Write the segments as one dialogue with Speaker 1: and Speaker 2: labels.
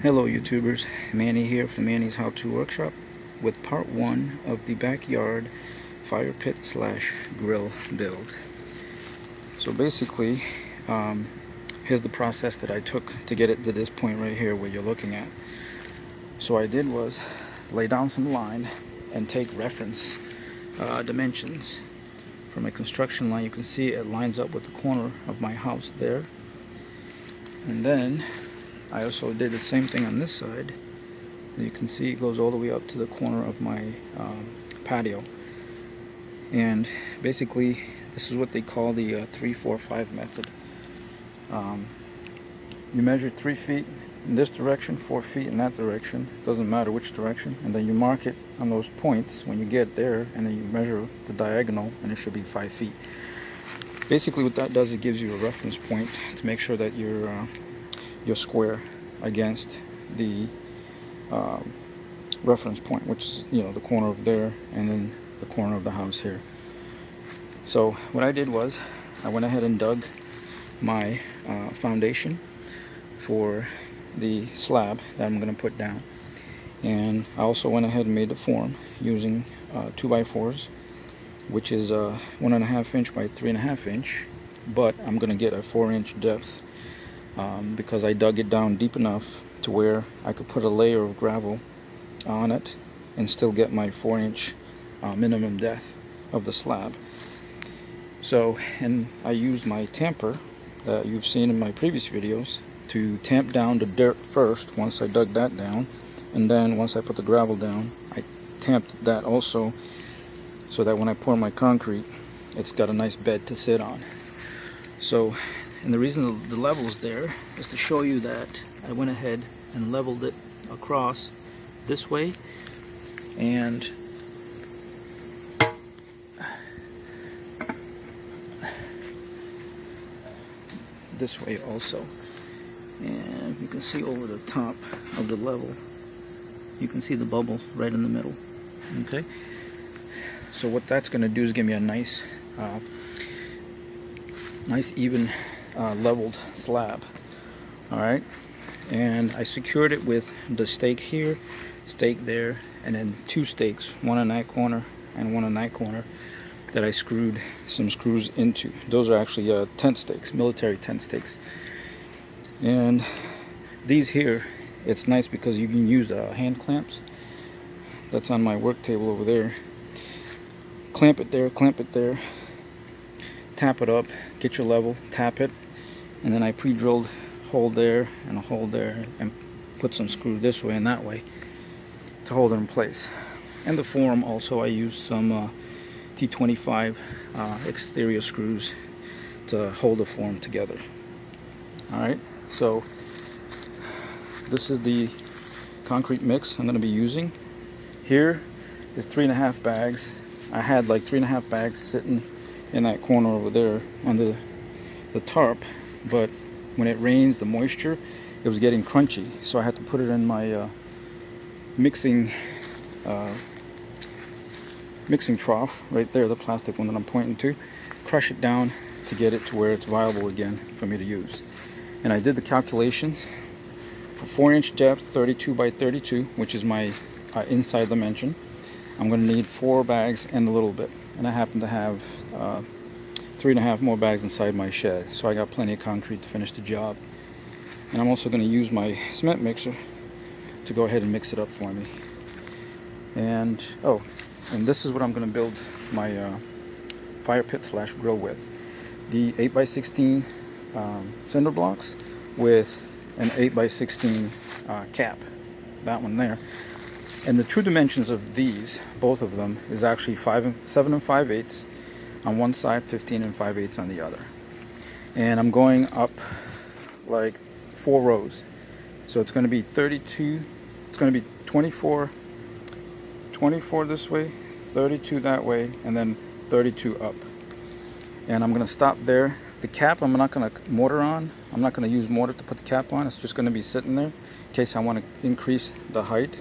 Speaker 1: Hello YouTubers, Manny here from Manny's How To Workshop with part 1 of the backyard fire pit slash grill build. So basically, here's the process that I took to get it to this point right here where you're looking at. So what I did was lay down some line and take reference dimensions. For my construction line, you can see it lines up with the corner of my house there. And then I also did the same thing on this side. As you can see, it goes all the way up to the corner of my patio. And basically, this is what they call the 3-4-5 method. You measure 3 feet in this direction, 4 feet in that direction. Doesn't matter which direction. And then you mark it on those points when you get there, and then you measure the diagonal, and it should be 5 feet. Basically, what that does, it gives you a reference point to make sure that you're square against the reference point, which is the corner of there and then the corner of the house here. So what I did was I went ahead and dug my foundation for the slab that I'm going to put down, and I also went ahead and made the form using 2x4s, which is 1.5 inch by 3.5 inch, but I'm going to get a 4-inch depth because I dug it down deep enough to where I could put a layer of gravel on it and still get my 4-inch minimum depth of the slab. So, and I used my tamper that you've seen in my previous videos to tamp down the dirt first once I dug that down, and then once I put the gravel down, I tamped that also so that when I pour my concrete, it's got a nice bed to sit on. So, and the reason the level's there is to show you that I went ahead and leveled it across this way and this way also. And you can see over the top of the level, you can see the bubble right in the middle. Okay, so what that's going to do is give me a nice even leveled slab. Alright, and I secured it with the stake here, stake there, and then 2 stakes, one in that corner and one in that corner, that I screwed some screws into. Those are actually tent stakes, military tent stakes. And these here, it's nice because you can use hand clamps. That's on my work table over there. Clamp it there, tap it up, get your level, tap it, and then I pre-drilled a hole there and a hole there and put some screws this way and that way to hold it in place. And the form also, I used some T25 exterior screws to hold the form together. Alright, so this is the concrete mix I'm going to be using. Here is 3.5 bags. I had like 3.5 bags sitting in that corner over there under the tarp, but when it rains, the moisture, it was getting crunchy, so I had to put it in my mixing trough right there, the plastic one that I'm pointing to, crush it down to get it to where it's viable again for me to use. And I did the calculations for 4-inch depth, 32 by 32, which is my inside dimension. I'm going to need 4 bags and a little bit, and I happen to have 3.5 more bags inside my shed, so I got plenty of concrete to finish the job. And I'm also going to use my cement mixer to go ahead and mix it up for me. And and this is what I'm going to build my fire pit slash grill with: the 8x16 cinder blocks with an 8x16 cap, that one there. And the true dimensions of these, both of them, is actually 7 5/8 on one side, 15 5/8 on the other. And I'm going up like 4 rows. So it's going to be 32, it's going to be 24 this way, 32 that way, and then 32 up. And I'm going to stop there. The cap I'm not going to mortar on. I'm not going to use mortar to put the cap on. It's just going to be sitting there in case I want to increase the height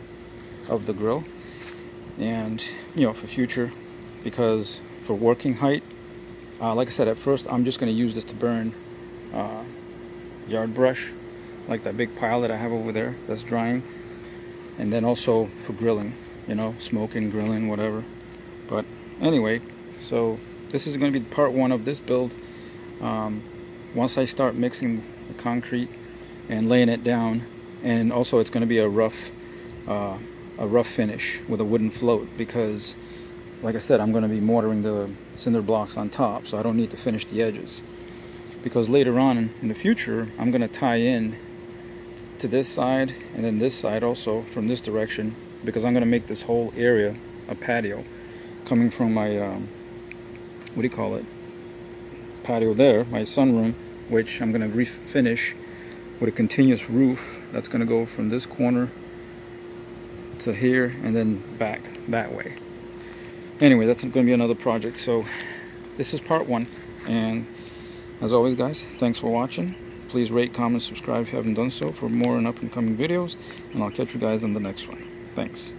Speaker 1: of the grill, and for future, because for working height, like I said, at first I'm just going to use this to burn yard brush like that big pile that I have over there that's drying, and then also for grilling, you know, smoking, grilling, whatever. But anyway, so this is going to be part one of this build. Once I start mixing the concrete and laying it down, and also it's going to be a rough finish with a wooden float, because like I said, I'm going to be mortaring the cinder blocks on top, so I don't need to finish the edges, because later on in the future I'm going to tie in to this side and then this side also from this direction, because I'm going to make this whole area a patio coming from my what do you call it, patio there, my sunroom, which I'm going to refinish with a continuous roof that's going to go from this corner to here and then back that way. Anyway, that's going to be another project. So this is part one, and as always guys, thanks for watching. Please rate, comment, subscribe if you haven't done so for more and up and coming videos, and I'll catch you guys on the next one. Thanks.